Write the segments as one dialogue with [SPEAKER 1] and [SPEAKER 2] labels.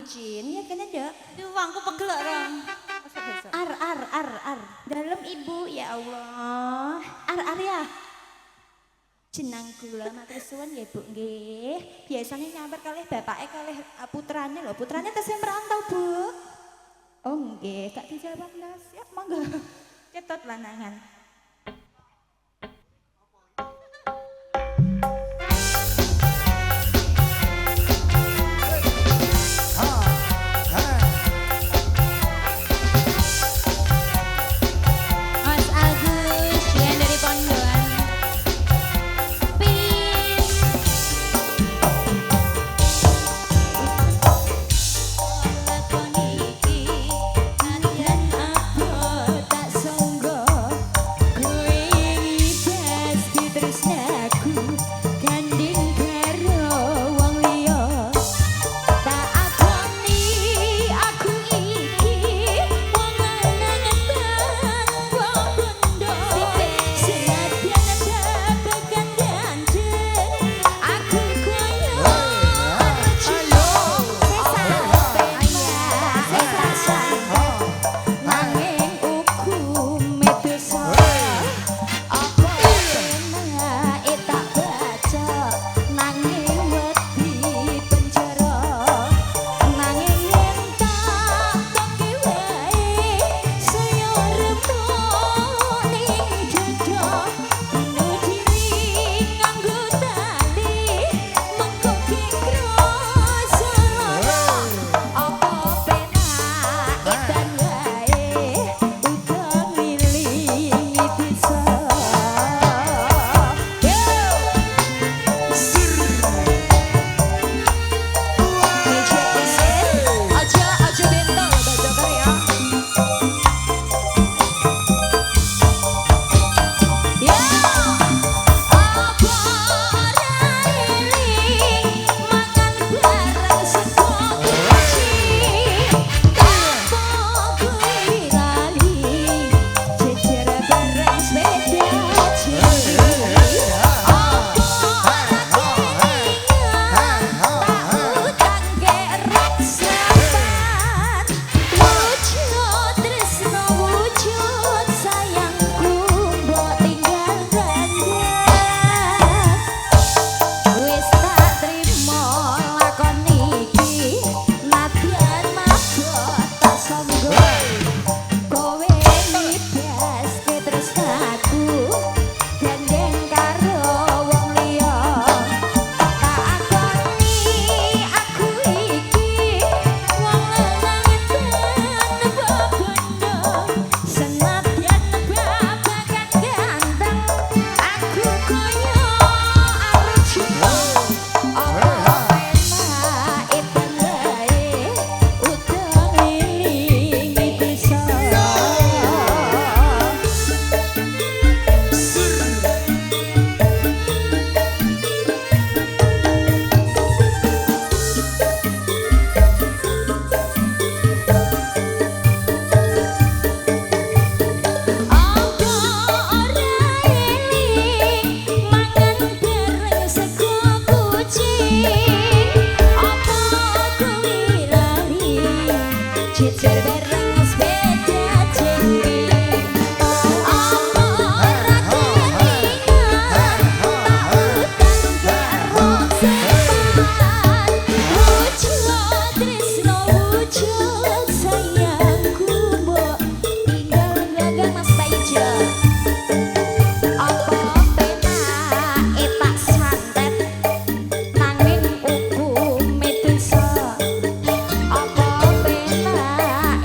[SPEAKER 1] Jin, ya kena dek.
[SPEAKER 2] Wangku pegel orang.
[SPEAKER 1] Ar. Dalam ibu, ya Allah. Ar ya. Jenang kula matur suwun ya Bu nggih. Biasanya nyamper kalih bapake kalih putrane lho. Putrane tesih merantau, Bu. Oh nggih, gak dijawab Mas. Ya monggo. Cetot lanangan.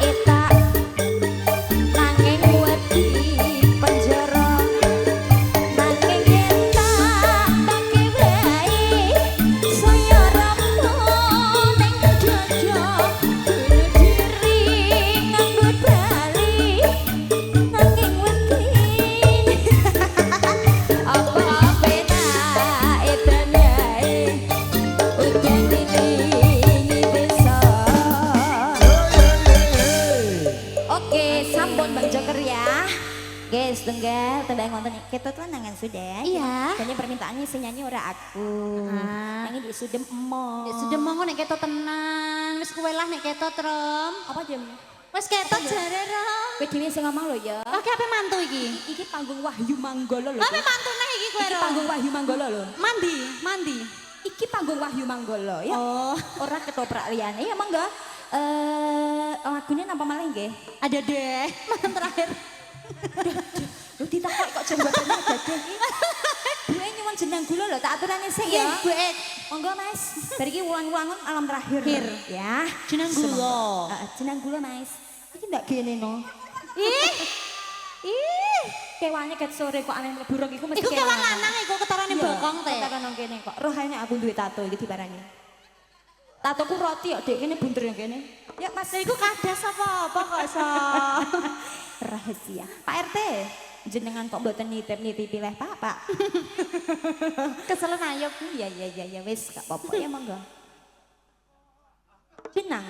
[SPEAKER 1] Eta setunggal tembang wonten ketut lanangan sudah.
[SPEAKER 2] Iya.
[SPEAKER 1] Jadi permintaannya sing nyanyi ora aku. Nyanyi di Sudem Emo.
[SPEAKER 2] Ya sudah monggo nek ketot tenang, wis kowe lah nek ketot Rom.
[SPEAKER 1] Apa jam?
[SPEAKER 2] Wis ketot jare Rom.
[SPEAKER 1] Kowe dhewe sing ngomong lho ya.
[SPEAKER 2] Pakai apa mantu iki?
[SPEAKER 1] Iki panggung Wahyu Manggala lho.
[SPEAKER 2] Apa mantu neh iki kowe
[SPEAKER 1] Iki
[SPEAKER 2] Rom?
[SPEAKER 1] panggung Wahyu Manggala lho.
[SPEAKER 2] Mandi, mandi.
[SPEAKER 1] Iki panggung Wahyu Manggala ya.
[SPEAKER 2] Oh,
[SPEAKER 1] Ora ketoprak liyane ya monggo. Lagune napa malih nggih?
[SPEAKER 2] ada deh. Malam terakhir.
[SPEAKER 1] Lu ditakok kok jenggotane ada deh iki. Gue nyuwun jeneng gula lho tak aturane sik ya.
[SPEAKER 2] Gue
[SPEAKER 1] Monggo Mas. Bar iki wulang-wulangun alam terakhir. Ya.
[SPEAKER 2] jeneng gula.
[SPEAKER 1] Heeh, jeneng gula Mas. Iki ndak gene no.
[SPEAKER 2] Ih,
[SPEAKER 1] Kewane ket sore kok ane mlebu rok iku mesti
[SPEAKER 2] iku kewan lanang iku ketarane bokong teh.
[SPEAKER 1] Ketaran nang kene kok. Roh ene aku duwe tato iki dibarani. Tatoku roti kok dek kene bunter yang kene.
[SPEAKER 2] Ya Mas, iku kadas apa kok iso?
[SPEAKER 1] Rahasia. Pak RT, jenengan kok mboten nitip-nitipi leh Pak.
[SPEAKER 2] Keselen ayo.
[SPEAKER 1] Iya wis gak apa-apa ya monggo. Jenang.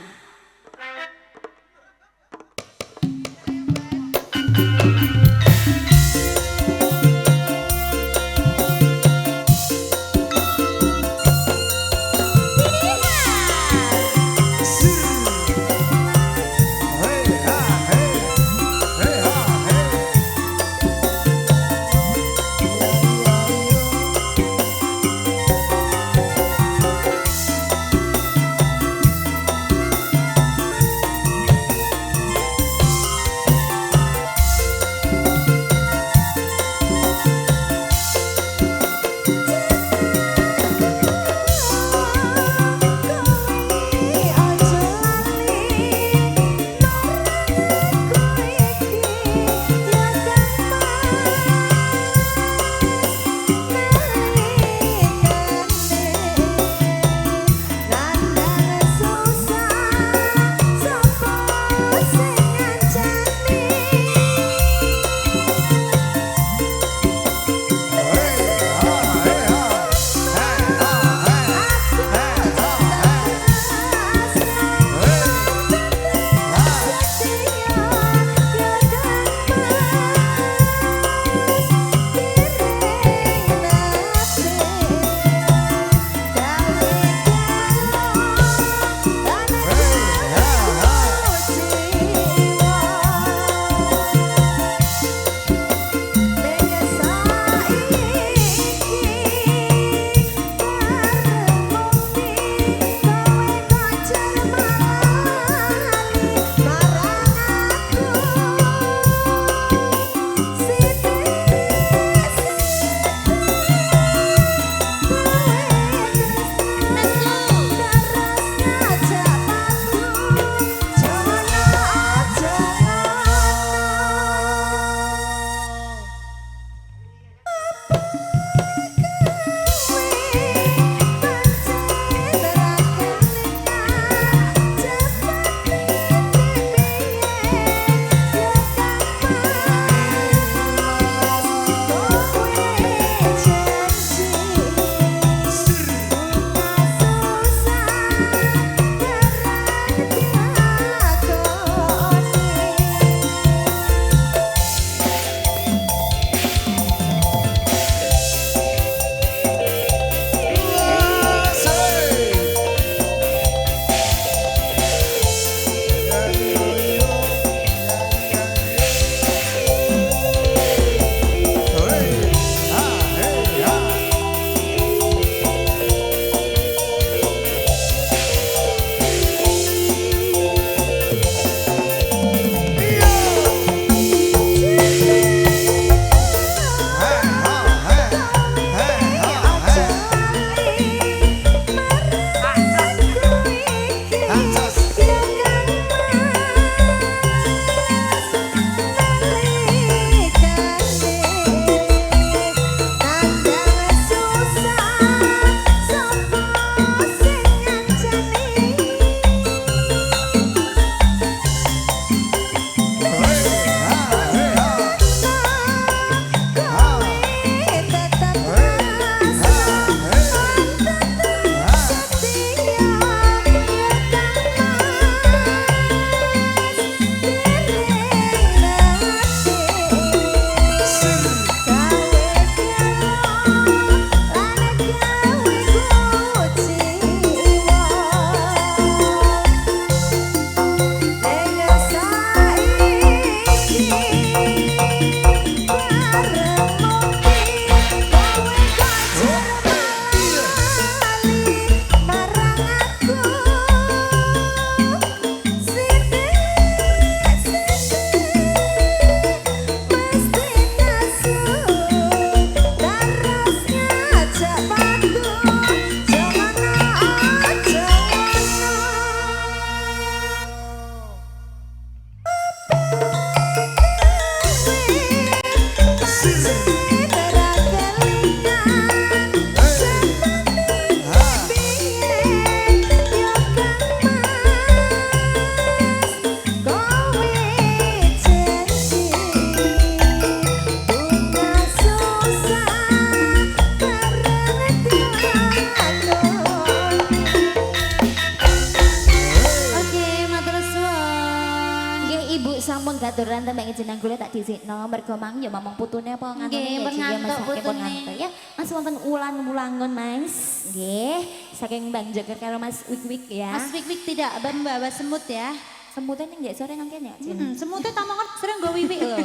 [SPEAKER 1] sampun gaturan tembang jeneng kula tak dhisikno mergo mang ya momong putune apa ngantune
[SPEAKER 2] Nggih,
[SPEAKER 1] ya
[SPEAKER 2] pun ngantuk putune.
[SPEAKER 1] ya. Mas wonten ulan wulangun Mas. Nggih, saking Bang Joker karo Mas Wik-wik ya.
[SPEAKER 2] Mas Wik-wik tidak membawa semut ya.
[SPEAKER 1] Semutnya ning nggih sore nang kene ya. Cin.
[SPEAKER 2] Semutnya tamongan sering gue wiwik loh.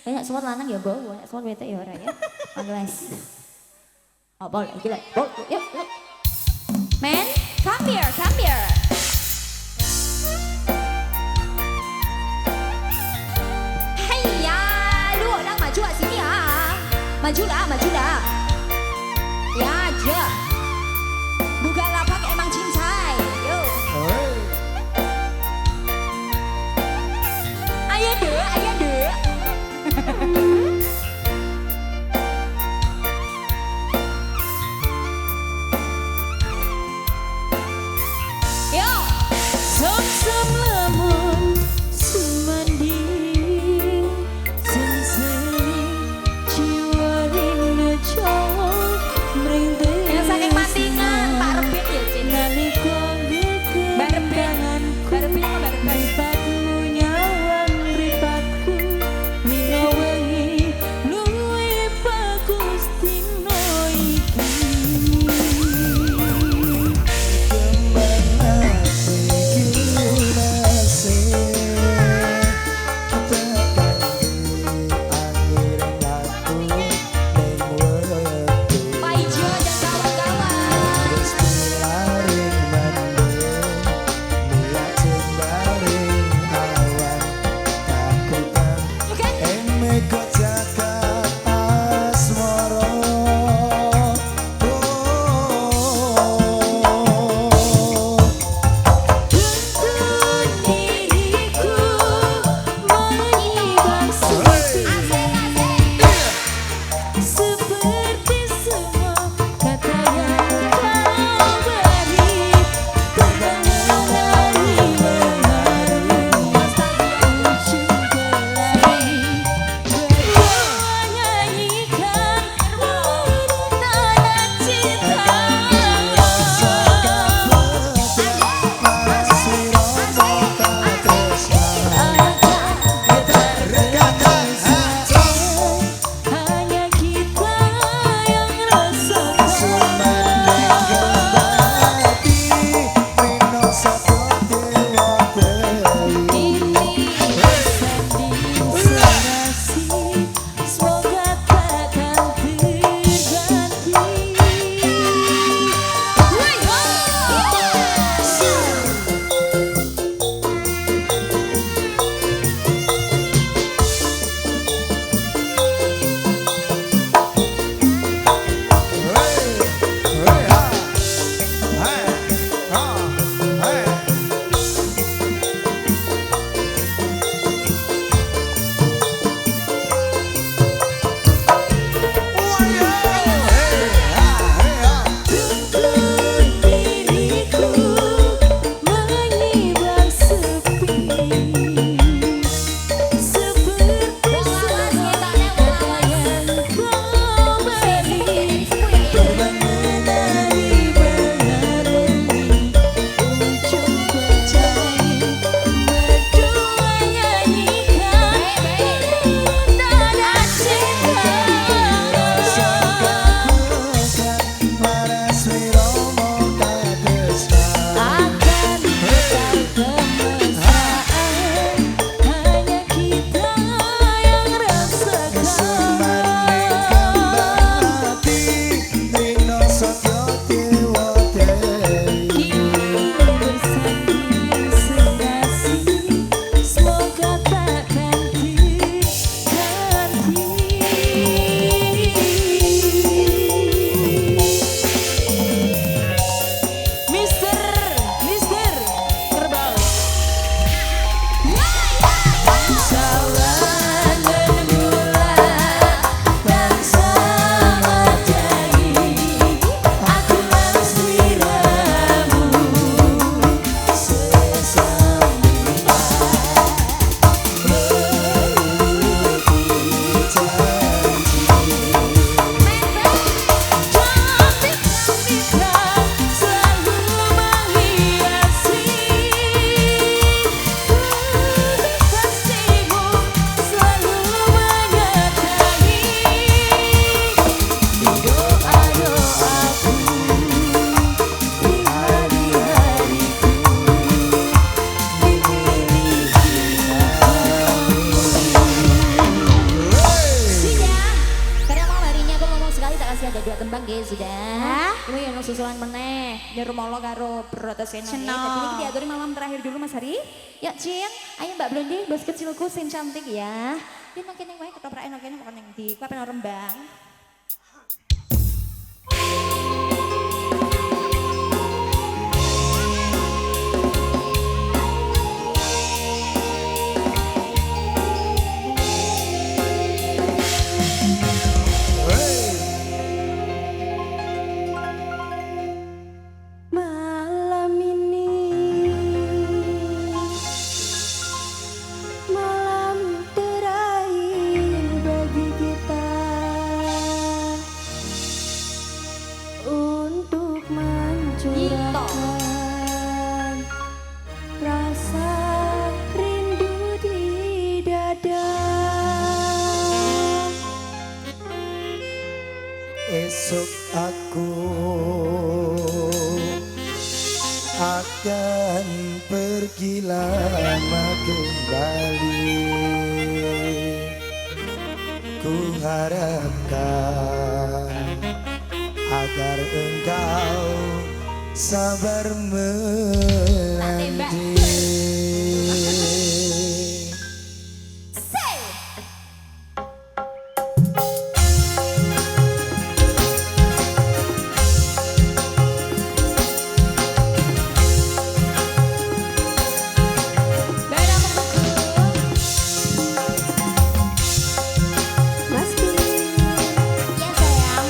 [SPEAKER 1] Kayak semut lanang ya bawa, semut wedok ya ora ya. Oke Mas. Oh, boleh iki lek. Yuk, yuk. Men, come here, come here. Haiya, lu orang maju ke sini ya. Majulah, majulah. Ya aja. Buka lapak emang cincai. Yo. Ayo deh, ayo deh. Yo.
[SPEAKER 3] Sam-sam lamun sumandi sensei jiwa ring
[SPEAKER 1] sudah. Ini yang susulan meneh. Nyerumolo karo protes enong.
[SPEAKER 2] Ceno.
[SPEAKER 1] Jadi ini diaturi malam terakhir dulu Mas Hari. Yuk Cing, ayo Mbak Blondi, bos kecilku sing cantik ya. Dia makin yang wae ketoprak enok kene makan yang di kuapen Rembang.
[SPEAKER 3] Malam ini malam terakhir bagi kita untuk mencurahkan rasa rindu di dada.
[SPEAKER 4] Esok aku akan pergi lama kembali. Ku harapkan agar engkau sabar menanti.
[SPEAKER 3] Mas Bin,
[SPEAKER 2] Iya sayang.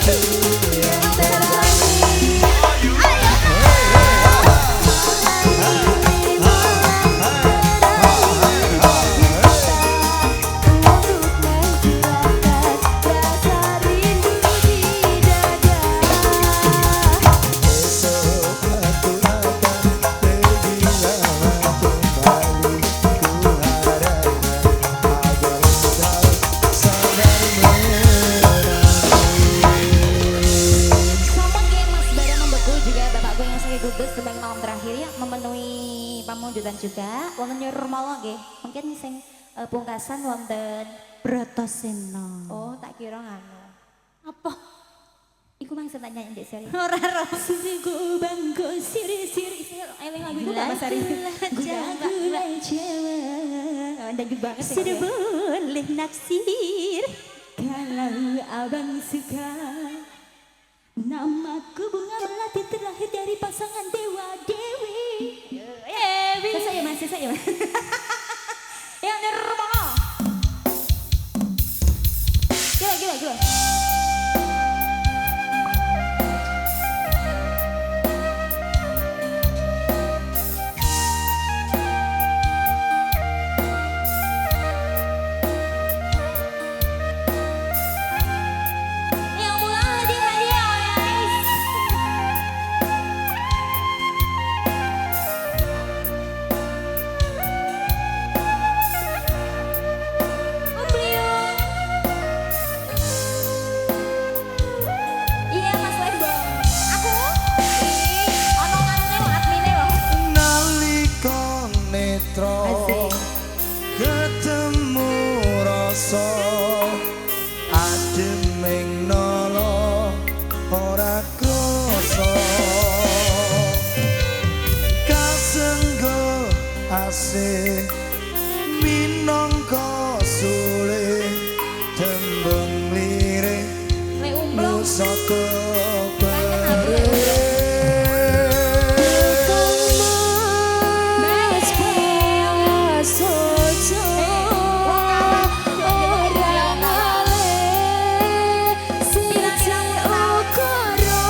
[SPEAKER 3] yang terakhir. Untuk menghilangkan rasa rindu di dada.
[SPEAKER 4] Esok aku akan pergi lama kembali. Ku harap agar kau sabar menanti.
[SPEAKER 1] Sampun nggih Mas Bara Membeku juga Bapakku yang sakit kudus sebagai malam terakhir ya memenuhi pamundutan juga wonten Nirmala nggih. Mungkin sing pungkasan wonten
[SPEAKER 2] Bratasena.
[SPEAKER 1] oh tak kira nganu.
[SPEAKER 2] Apa?
[SPEAKER 1] Iku maksud tak nyanyi Dek Sari.
[SPEAKER 2] Ora ro.
[SPEAKER 1] Sungguh bangko siri-siri eling lagu iku Mas Sari. Gula Jawa. Dangdut banget sih.
[SPEAKER 2] Sudah boleh naksir.
[SPEAKER 1] Kalau abang suka namaku bunga melati terlahir dari pasangan Dewa Dewi. Sesa ya mas, sesa ya mas. Yang Nirmala. Gila, gila, gila. Yang mulai hadiah guys. Iya Mas Lebo. Aku ono manene lo admine lo.
[SPEAKER 4] Nalika netra
[SPEAKER 1] Asik.
[SPEAKER 4] ketemu rasa ademing nolo ora krasa kasenggo asih minangka sule tembung lirik
[SPEAKER 1] Lek umplung.
[SPEAKER 4] nusaka
[SPEAKER 3] Mas prasojo ora ngalih siji ukara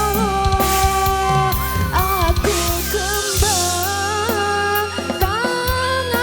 [SPEAKER 3] aku kembang kangen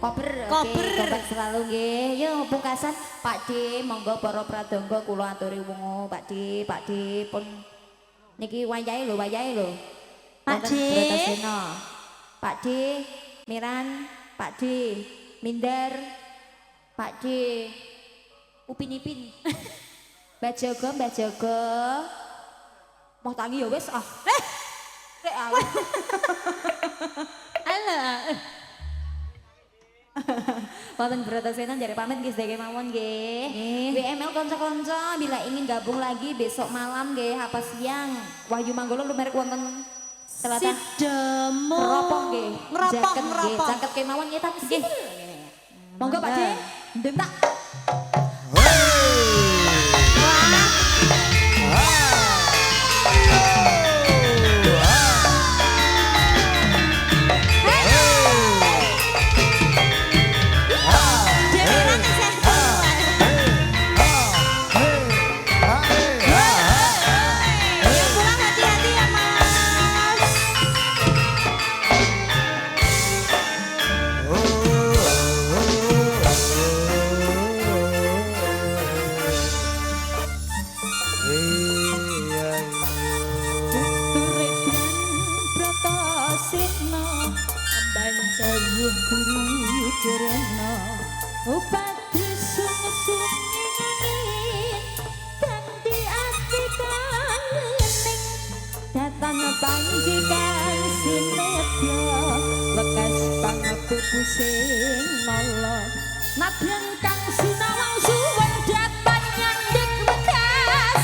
[SPEAKER 1] Kober,
[SPEAKER 2] Kober.
[SPEAKER 1] oke, kompak selalu nggih. Yo pungkasan Pak D, monggo para pradangga kula aturi wungu Pak D pun niki wayahe lho.
[SPEAKER 2] Pak
[SPEAKER 1] Wonten
[SPEAKER 2] D.
[SPEAKER 1] Bratasena. Pak D, Miran, Pak D, Minder, Pak D, Upin-ipin. Mbak Jaga. Mau tangi ya wis ah. Rek aku.
[SPEAKER 2] Alah.
[SPEAKER 1] Wonten Bratasena jare pamit nggih sedaya mawon nggih. WML kanca-kanca bila ingin gabung lagi besok malam nggih apa siang Wahyu Manggolo lumerek wonten selatan
[SPEAKER 2] Sidemo.
[SPEAKER 1] Ngeropong nggih.
[SPEAKER 2] Ngeropong.
[SPEAKER 1] Jaket kemawon nggih tapi sih. Monggo Pak D. Ndentak.
[SPEAKER 3] Upati sung-sung ingin ganti ati kangening datang panggikan sinetya lekas pangaku pusing nolo nadyan kang sinawang suweng datang nyandek bekas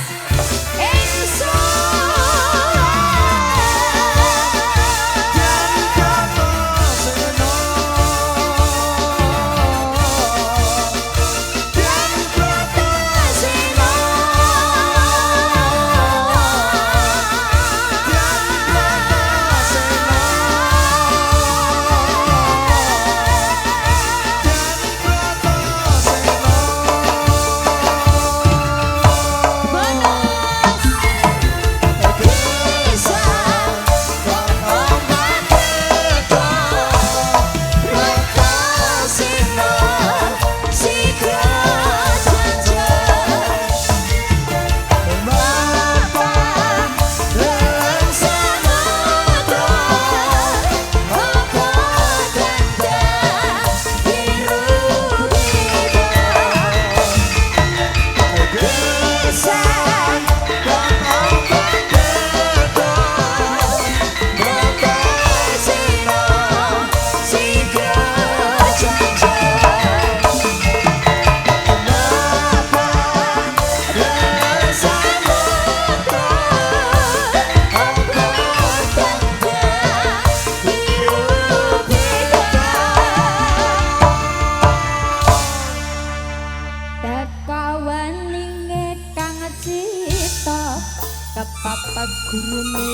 [SPEAKER 3] kepapat gurune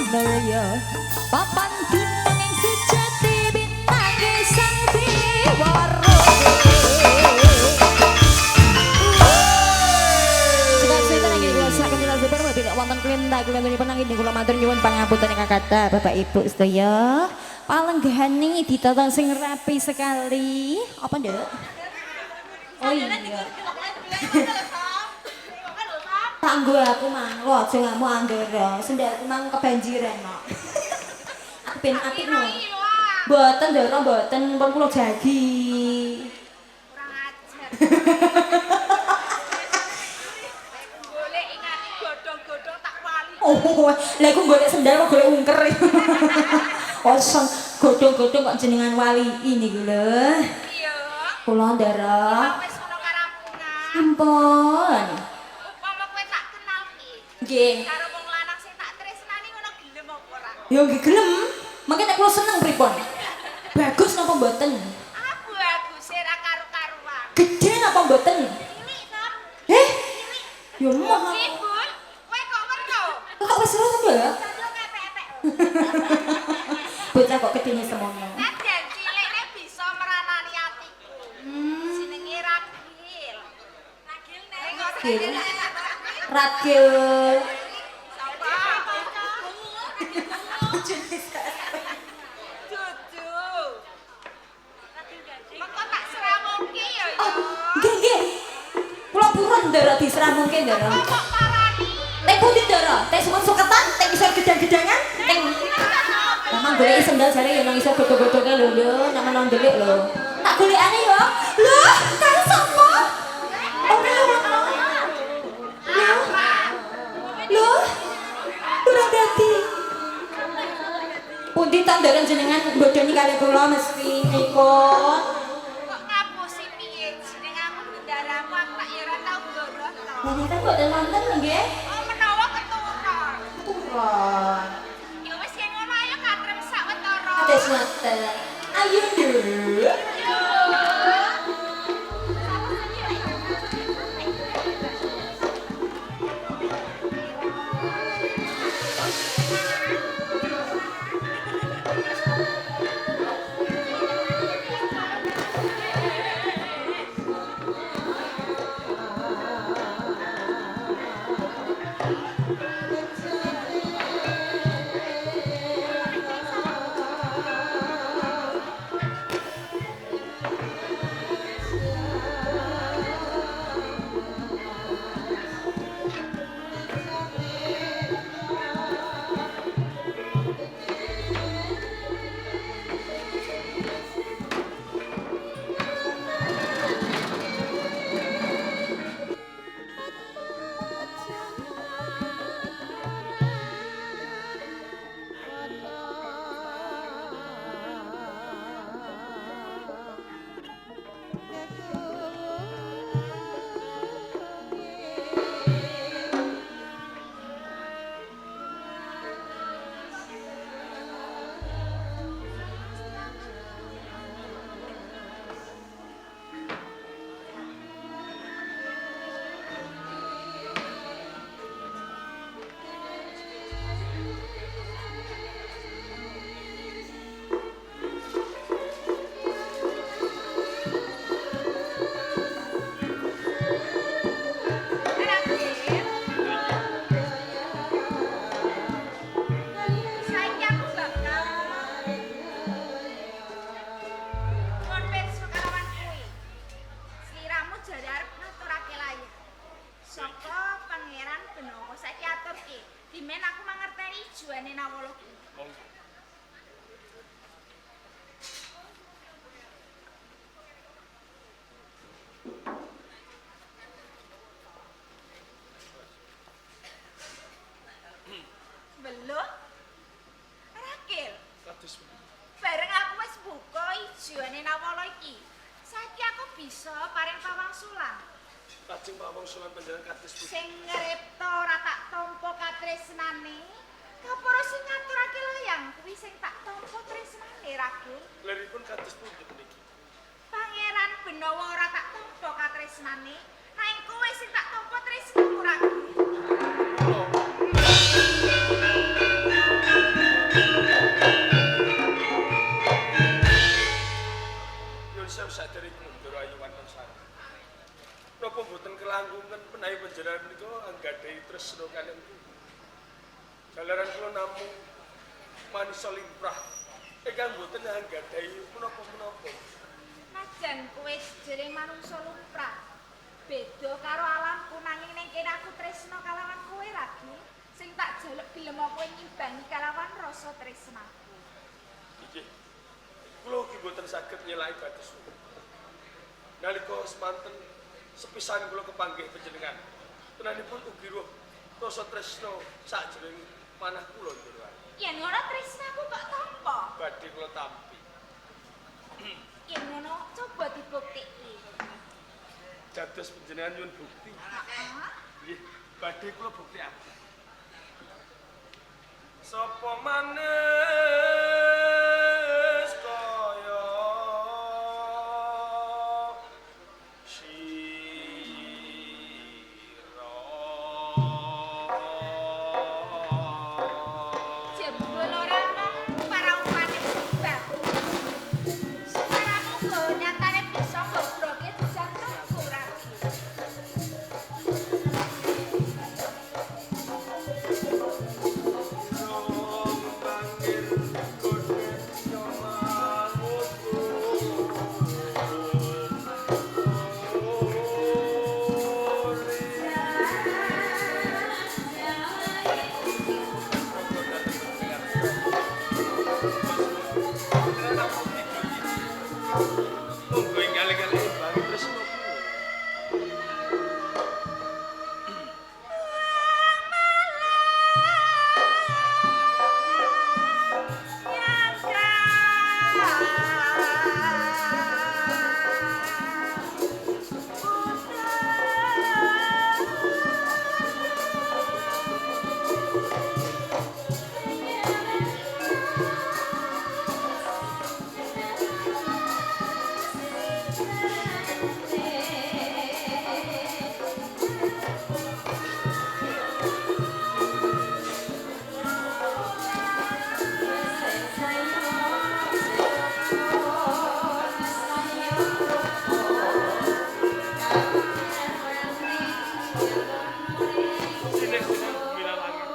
[SPEAKER 3] nelya papan dunung ing sejati bintange sang diwara Cita-cita lagi kula saken cita-cita bapak tidak wonten kelinda-kelindanipun nanging kula matur nyuwun pangapunten ingkang kathah Bapak Ibu sedaya palenggahane ditata sing rapi sekali apa Nduk? Oh iya Tanggo aku mang, lo aja ngamu andara, sendalku mang kebanjiran no. Aku ben apik no. Mboten ndara mboten, pun kula jagi.
[SPEAKER 5] Kurang ajar. Golek ingati godhong-godhong tak wali.
[SPEAKER 1] Oh, lha iku golek sendal kok golek ungker. Osong godhong-godhong kok jenengan wali ini lho.
[SPEAKER 5] Iya.
[SPEAKER 1] Kula ndara.
[SPEAKER 5] Wis ono karampungan.
[SPEAKER 1] Ampun.
[SPEAKER 5] Upama kowe tak kenal ki.
[SPEAKER 1] Nggih.
[SPEAKER 5] Karo wong lanang sing tak tresnani ngono gelem apa ora?
[SPEAKER 1] Ya nggih gelem. Mangke nek kula seneng pripun? Bagus napa mboten?
[SPEAKER 5] Aku ra karu-karuan.
[SPEAKER 1] Gedhe napa mboten?
[SPEAKER 5] Cilik Sam.
[SPEAKER 1] Ya mah.
[SPEAKER 5] Sibul. Kowe kok weruh?
[SPEAKER 1] Kok wis ora to ya?
[SPEAKER 5] Karo kepek-kepek.
[SPEAKER 1] Bocah kok kedene semono.
[SPEAKER 5] Nadyan cilikne bisa meranani atiku. Jenenge Ragil. Ragil nek kok
[SPEAKER 1] Ragil. Ragil.
[SPEAKER 5] sapa? Dudu. Mengko tak seramungke ya ya.
[SPEAKER 3] Nggih, nggih. Kula purun ndara disramungke ndara.
[SPEAKER 5] Kok parani?
[SPEAKER 3] Teng pundi ndara? Teng suwun suketan, teng isor gedang-gedangan, teng Mamang golek sendal jare ya nang isor godho-godhoke lho yo, nang nang ndelik lho. Tak golekane yo. Lho, karo sapa? Ora ora. Lho. Ora dadi. Pundi ta ndereng jenengan bodoni kali kula mesti ikut.
[SPEAKER 5] Kok ngapusi piye jeneng aku gendaramu aku tak ya ora tau ndoro to.
[SPEAKER 3] Ternyata kok ten wonten nggih.
[SPEAKER 5] Oh menawa keturun.
[SPEAKER 3] Turun.
[SPEAKER 5] Ya wis yen ngono ayo katrem sawetara.
[SPEAKER 3] Kados ngoten. Ayo nduk.
[SPEAKER 5] Belum? Rakil. Bareng aku wis buka ijoane nawala iki. Saiki aku bisa paring pawangsulan.
[SPEAKER 6] Lajeng pawangsulan panjenengan kados pundi?
[SPEAKER 5] Sing ngripta ora tak tampa katresnane. Kapara sing ngaturake layang kuwi sing tak tampa tresnane, Rakil.
[SPEAKER 6] Liripun kados pundi niki?
[SPEAKER 5] Pangeran Benawa ora tak tampa katresnane. Nanging kowe sing tak tampa tresnamu, Rakil.
[SPEAKER 6] Saderipun Ndara Ayu wonten sareng. Napa mboten kelangkungan menawi panjenengan menika anggadhahi tresna kaliyan kula. Jalaran kula namung manungsa limrah ingkang mboten anggadhahi menapa-menapa.
[SPEAKER 5] Najan kowe jere manungsa lumrah. Beda karo alamku nanging ning kene aku tresna kalawan kowe lagi. Sing tak jaluk gelem kowe nyimbangi kalawan rasa tresnaku.
[SPEAKER 6] Nggih. Kula ugi mboten saged nyelaki bados. Nalika semanten sepisan kula kepanggih panjenengan. Tenanipun ugi ruh rasa tresna sajroning manah kula Ndara.
[SPEAKER 5] Yen ngono tresnaku kok tampa.
[SPEAKER 6] Badhe kula tampi.
[SPEAKER 5] Yen ngono coba dibuktiki.
[SPEAKER 6] Dados panjenengan nyuwun bukti. Nggih, badhe kula buktikaken. Sapa manis kaya
[SPEAKER 5] Jebul ora mung paraupane sebab. Separamu go nyatane bisa gobroke jantanku Raki.
[SPEAKER 6] Rong panggil Monggo enggal-enggal banget tresno kula. Sinek-sinek bumi langit.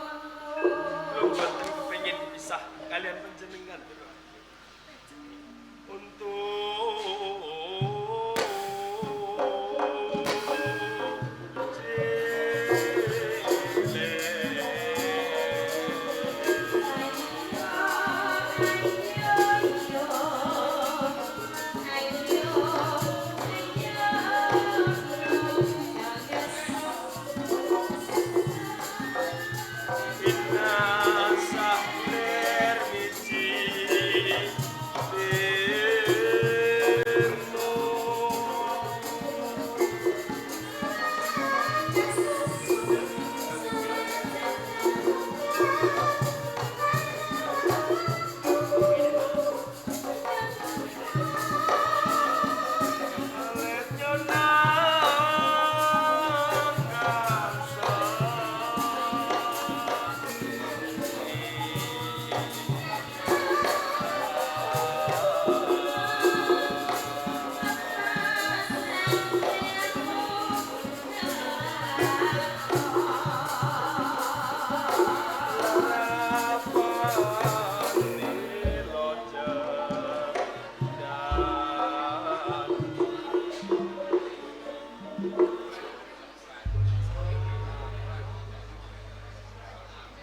[SPEAKER 6] Kula mboten kepengin pisah kalian panjenengan.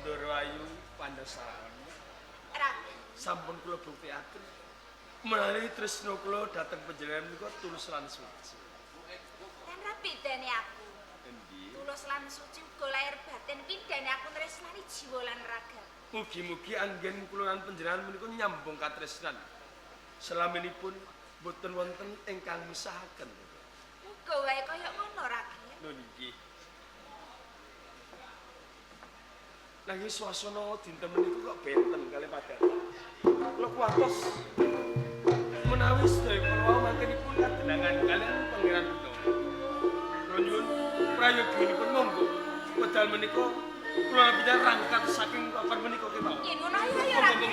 [SPEAKER 6] Ndoroayu Pandhasaran
[SPEAKER 5] Raden,
[SPEAKER 6] sampun kula buktikaken menawi tresna kula dhateng panjenengan menika tulus lan suci.
[SPEAKER 5] lan bedane aku.
[SPEAKER 6] Endi?
[SPEAKER 5] Tulus lan suci uga lahir batin pindhane aku tresnani jiwa lan raga.
[SPEAKER 6] Mugi-mugi anggen kula lan panjenengan menika nyambung katresnan. Selaminipun boten wonten ingkang misahaken.
[SPEAKER 5] Uga wae kaya ngono, Raden.
[SPEAKER 6] Lho nggih. Nanging swasana dinten menika kok benten kalih padatan. Kula kuwatos menawi sedaya kula mangkenipun kadenangan kalian Pangeran Bunda. Kula nyuwun prayoginipun monggo wedal menika kula pindah rangkat saking papan menika kemawon.
[SPEAKER 5] Yen ngono ayo Raden.